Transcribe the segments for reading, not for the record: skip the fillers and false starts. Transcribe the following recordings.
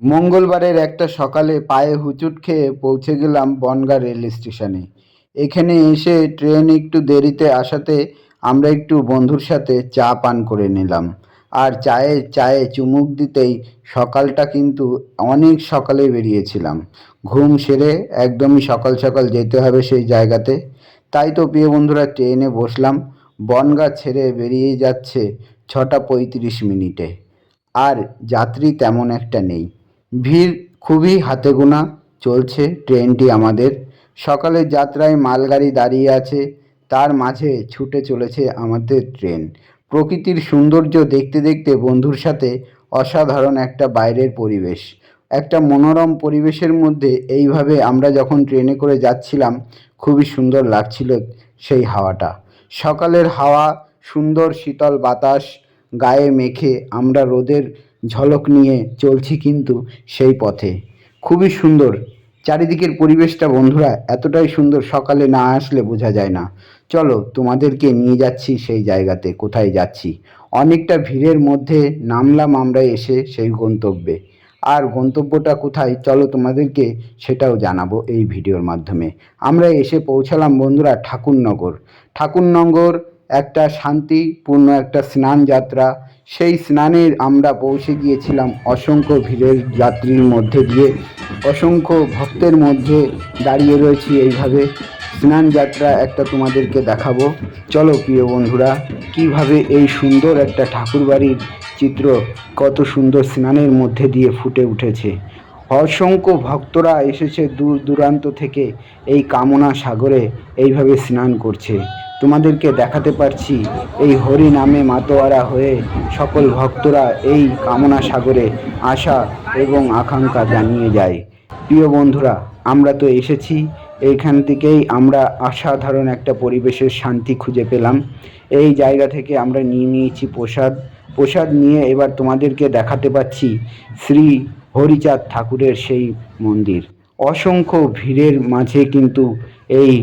মঙ্গলবারের একটা সকালে পায়ে হুঁচট খেয়ে পৌঁছে গেলাম বনগাঁ রেল স্টেশনে। এখানে এসে ট্রেন একটু দেরিতে আসাতে আমরা একটু বন্ধুর সাথে চা পান করে নিলাম। আর চায়ে চায়ে চুমুক দিতেই সকালটা কিন্তু অনেক সকালে বেরিয়েছিলাম। ঘুম সেরে একদমই সকাল সকাল যেতে হবে সেই জায়গাতে। তাই তো প্রিয় বন্ধুরা ট্রেনে বসলাম। বনগাঁ ছেড়ে বেরিয়ে যাচ্ছে 6:35 আর যাত্রী তেমন একটা নেই। ভিড় খুবই হাতে গোনা চলছে ট্রেনটি আমাদের। সকালের যাত্রায় মালগাড়ি দাঁড়িয়ে আছে, তার মাঝে ছুটে চলেছে আমাদের ট্রেন। প্রকৃতির সৌন্দর্য দেখতে দেখতে বন্ধুর সাথে অসাধারণ একটা বাইরের পরিবেশ, একটা মনোরম পরিবেশের মধ্যে এইভাবে আমরা যখন ট্রেনে করে যাচ্ছিলাম খুবই সুন্দর লাগছিল সেই হাওয়াটা। সকালের হাওয়া, সুন্দর শীতল বাতাস গায়ে মেখে আমরা রোদের ঝলক নিয়ে চলছি কিন্তু সেই পথে। খুবই সুন্দর চারিদিকের পরিবেশটা বন্ধুরা, এতটাই সুন্দর সকালে না আসলে বোঝা যায় না। চলো তোমাদেরকে নিয়ে যাচ্ছি সেই জায়গাতে, কোথায় যাচ্ছি। অনেকটা ভিড়ের মধ্যে নামলাম আমরা এসে সেই গন্তব্যে। আর গন্তব্যটা কোথায় চলো তোমাদেরকে সেটাও জানাবো এই ভিডিওর মাধ্যমে। আমরা এসে পৌঁছালাম বন্ধুরা ঠাকুরনগর। ঠাকুরনগর একটা শান্তিপূর্ণ একটা স্নান যাত্রা। সেই স্নানের আমরা পৌঁছে গিয়েছিলাম অসংখ্য ভিড়ের যাত্রীর মধ্যে দিয়ে। অসংখ্য ভক্তের মধ্যে দাঁড়িয়ে রয়েছি এইভাবে। স্নান যাত্রা একটা তোমাদেরকে দেখাবো। চলো প্রিয় বন্ধুরা, কিভাবে এই সুন্দর একটা ঠাকুরবাড়ির চিত্র কত সুন্দর স্নানের মধ্যে দিয়ে ফুটে উঠেছে। অসংখ্য ভক্তরা এসেছে দূর দূরান্ত থেকে এই কামনা সাগরে এইভাবে স্নান করছে। তোমাদেরকে দেখাতে পারছি এই হরি নামে মাতোয়ারা হয়ে সকল ভক্তরা এই কামনা সাগরে আশা এবং আকাঙ্ক্ষা জানিয়ে যায়। প্রিয় বন্ধুরা, আমরা তো এসেছি, এইখান থেকেই আমরা অসাধারণ একটা পরিবেশের শান্তি খুঁজে পেলাম। এই জায়গা থেকে আমরা নিয়ে নিয়েছি প্রসাদ। প্রসাদ নিয়ে এবার তোমাদেরকে দেখাতে পাচ্ছি শ্রী হরিচাঁদ ঠাকুরের সেই মন্দির। অসংখ্য ভিড়ের মাঝে কিন্তু এই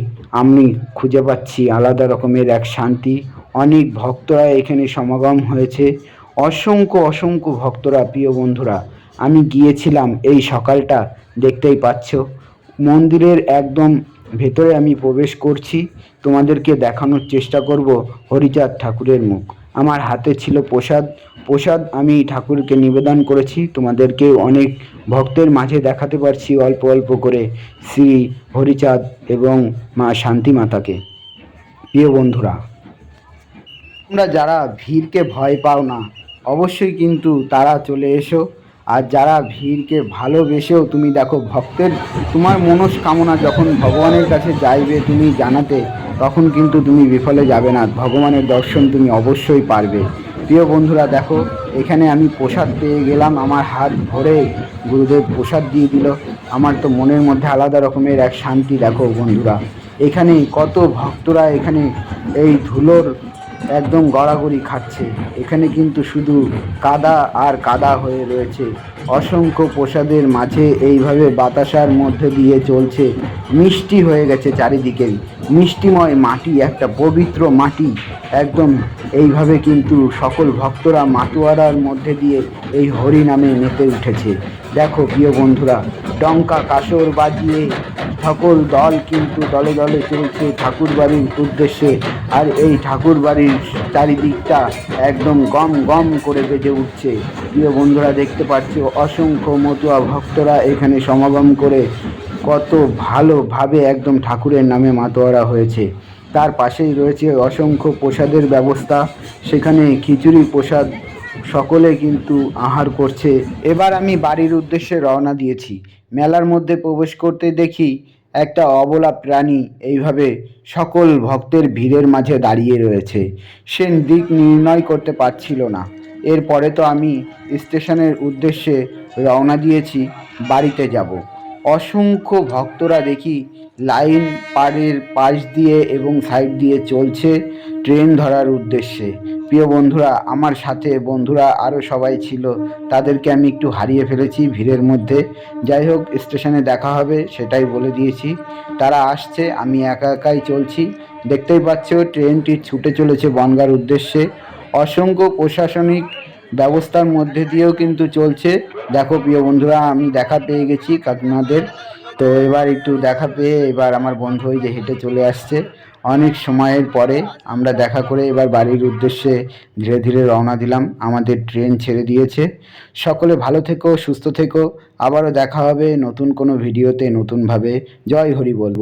আমি খুঁজে পাচ্ছি আলাদা রকমের এক শান্তি। অনেক ভক্তরা এখানে সমাগম হয়েছে, অসংখ্য অসংখ্য ভক্তরা। প্রিয় বন্ধুরা, আমি গিয়েছিলাম এই সকালটা, দেখতেই পাচ্ছ মন্দিরের একদম ভেতরে আমি প্রবেশ করছি। তোমাদেরকে দেখানোর চেষ্টা করব হরিচাঁদ ঠাকুরের মুখ। আমার হাতে ছিল প্রসাদ। প্রসাদ আমি ঠাকুরকে নিবেদন করেছি। তোমাদেরকে অনেক ভক্তের মাঝে দেখাতে পারছি অল্প অল্প করে শ্রী হরিচাঁদ এবং মা শান্তি মাতাকে। প্রিয় বন্ধুরা, তোমরা যারা ভিড়কে ভয় পাও না অবশ্যই কিন্তু তারা চলে এসো। আর যারা ভিড়কে ভালোবেসেও তুমি দেখো ভক্তের তোমার মনস্কামনা যখন ভগবানের কাছে যাইবে তুমি জানাতে, তখন কিন্তু তুমি বিফলে যাবে না, ভগবানের দর্শন তুমি অবশ্যই পারবে। প্রিয় বন্ধুরা দেখো, এখানে আমি প্রসাদ পেয়ে গেলাম, আমার হাত ভরে গুরুদেব প্রসাদ দিয়ে দিল। আমার তো মনের মধ্যে আলাদা রকমের এক শান্তি। দেখো বন্ধুরা, এখানে কত ভক্তরা এখানে এই ধুলোর একদম গড়াগড়ি খাচ্ছে। এখানে কিন্তু শুধু কাদা আর কাদা হয়ে রয়েছে। অসংখ্য প্রসাদের মাঝে এইভাবে বাতাসার মধ্যে দিয়ে চলছে। মিষ্টি হয়ে গেছে চারিদিকেই, মিষ্টিময় মাটি, একটা পবিত্র মাটি একদম। এইভাবে কিন্তু সকল ভক্তরা মাতোয়ারার মধ্যে দিয়ে এই হরি নামে মেতে উঠেছে। দেখো প্রিয় বন্ধুরা, ডঙ্কা কাসর বাজিয়ে সকল দল কিন্তু দলে দলে চলছে ঠাকুরবাড়ির উদ্দেশ্যে। আর এই ঠাকুরবাড়ির চারিদিকটা একদম গম গম করে বেজে উঠছে। প্রিয় বন্ধুরা দেখতে পাচ্ছ অসংখ্য মতুয়া ভক্তরা এখানে সমাগম করে কত ভালোভাবে একদম ঠাকুরের নামে মাতোয়ারা হয়েছে। তার পাশেই রয়েছে অসংখ্য প্রসাদের ব্যবস্থা। সেখানে খিচুড়ি প্রসাদ সকলে কিন্তু আহার করছে। এবার আমি বাড়ির উদ্দেশ্যে রওনা দিয়েছি। মেলার মধ্যে প্রবেশ করতে দেখি একটা অবলা প্রাণী এইভাবে সকল ভক্তের ভিড়ের মাঝে দাঁড়িয়ে রয়েছে। সে দিক নির্ণয় করতে পারছিল না। এরপরে তো আমি স্টেশনের উদ্দেশ্যে রওনা দিয়েছি, বাড়িতে যাব। অসংখ্য ভক্তরা দেখি লাইন পাড়ের পাশ দিয়ে এবং সাইড দিয়ে চলছে ট্রেন ধরার উদ্দেশ্যে। প্রিয় বন্ধুরা, আমার সাথে বন্ধুরা আরও সবাই ছিল, তাদেরকে আমি একটু হারিয়ে ফেলেছি ভিড়ের মধ্যে। যাই হোক, স্টেশনে দেখা হবে সেটাই বলে দিয়েছি। তারা আসছে, আমি একা একাই চলছি। দেখতেই পাচ্ছ ট্রেনটি ছুটে চলেছে বনগাঁর উদ্দেশ্যে। অসংখ্য প্রশাসনিক ব্যবস্থার মধ্যে দিয়েও কিন্তু চলছে। দেখো প্রিয় বন্ধুরা, আমি দেখা পেয়ে গেছি আপনাদের। তো এবার একটু দেখা পেয়ে এবার আমার বন্ধু ওই যে হেঁটে চলে আসছে। অনেক সময়ের পরে আমরা দেখা করে এবার বাড়ির উদ্দেশ্যে ধীরে ধীরে রওনা দিলাম। আমাদের ট্রেন ছেড়ে দিয়েছে। সকলে ভালো থেকো, সুস্থ থেকো। আবারও দেখা হবে নতুন কোনো ভিডিওতে নতুনভাবে। জয় হরি বল।